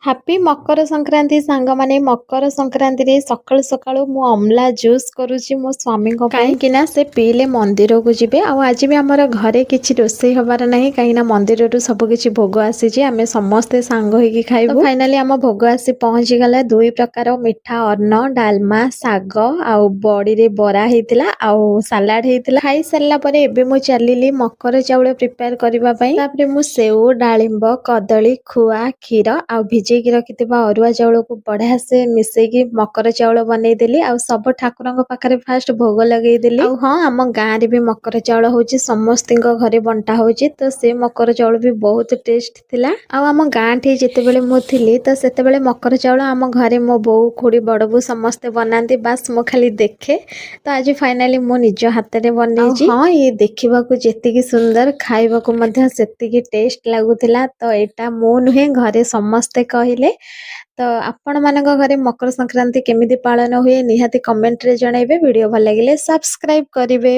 Happy Makar Sankranti ସାଙ୍ଗମାନେ। ମକର ସଂକ୍ରାନ୍ତିରେ ସକାଳୁ ସକାଳୁ ମୁଁ ଅମଲା ଜୁସ୍ କରୁଛି ମୋ ସ୍ୱାମୀଙ୍କ ପାଇଁ, କାହିଁକି ନା ସେ ପିଇଲେ ମନ୍ଦିରକୁ ଯିବେ। ଆଉ ଆଜି ବି ଆମର ଘରେ କିଛି ରୋଷେଇ ହବାର ନାହିଁ, କାହିଁକି ନା ମନ୍ଦିରରୁ ସବୁ କିଛି ଭୋଗ ଆସିଛି, ଆମେ ସମସ୍ତେ ସାଙ୍ଗ ହେଇକି ଖାଇବୁ। ଫାଇନାଲି ଆମ ଭୋଗ ଆସି ପହଞ୍ଚିଗଲା। ଦୁଇ ପ୍ରକାର ମିଠା ଅନ୍ନ, ଡାଲମା, ଶାଗ ଆଉ ବଡ଼ିରେ ବରା ହେଇଥିଲା, ଆଉ ସାଲାଡ ହେଇଥିଲା। ଖାଇ ସାରିଲା ପରେ ଏବେ ମୁଁ ଚାଲିଲି ମକର ଚାଉଳ ପ୍ରିପେୟାର କରିବା ପାଇଁ। ତାପରେ ମୁଁ ସେଉ, ଡାଳିମ୍ବ, କଦଳୀ, ଖୁଆ, କ୍ଷୀର ଆଉ ଭିଜେଇକି ରଖିଥିବା ଅରୁଆ ଚାଉଳକୁ ବଢିଆ ସେ ମିଶେଇକି ମକର ଚାଉଳ ବନେଇଦେଲି। ଆଉ ସବୁ ଠାକୁରଙ୍କ ପାଖରେ ଫାଷ୍ଟ ଭୋଗ ଲଗେଇଦେଲି। ଆଉ ହଁ, ଆମ ଗାଁରେ ବି ମକର ଚାଉଳ ହଉଛି, ସମସ୍ତଙ୍କ ଘରେ ବଣ୍ଟା ହଉଛି। ତ ସେ ମକର ଚାଉଳ ବି ବହୁତ ଟେଷ୍ଟ ଥିଲା। ଆଉ ଆମ ଗାଁଠି ଯେତେବେଳେ ମୁଁ ଥିଲି, ତ ସେତେବେଳେ ମକର ଚାଉଳ ଆମ ଘରେ ମୋ ବୋଉ, ଖୁଡି, ବଡ ବୋଉ ସମସ୍ତେ ବନାନ୍ତି, ବାସ୍ ମୁଁ ଖାଲି ଦେଖେ। ତ ଆଜି ଫାଇନାଲି ମୁଁ ନିଜ ହାତରେ ବନେଇଛି। ହଁ, ଇଏ ଦେଖିବାକୁ ଯେତିକି ସୁନ୍ଦର, ଖାଇବାକୁ ମଧ୍ୟ ସେତିକି ଟେଷ୍ଟ ଲାଗୁଥିଲା। ତ ଏଇଟା ମୁଁ ନୁହେଁ, ଘରେ ସମସ୍ତେ କହିଲେ। ତ ଆପଣମାନଙ୍କ ଘରେ ମକର ସଂକ୍ରାନ୍ତି କେମିତି ପାଳନ ହୁଏ ନିହାତି କମେଣ୍ଟରେ ଜଣାଇବେ। ଭିଡ଼ିଓ ଭଲ ଲାଗିଲେ ସବସ୍କ୍ରାଇବ କରିବେ।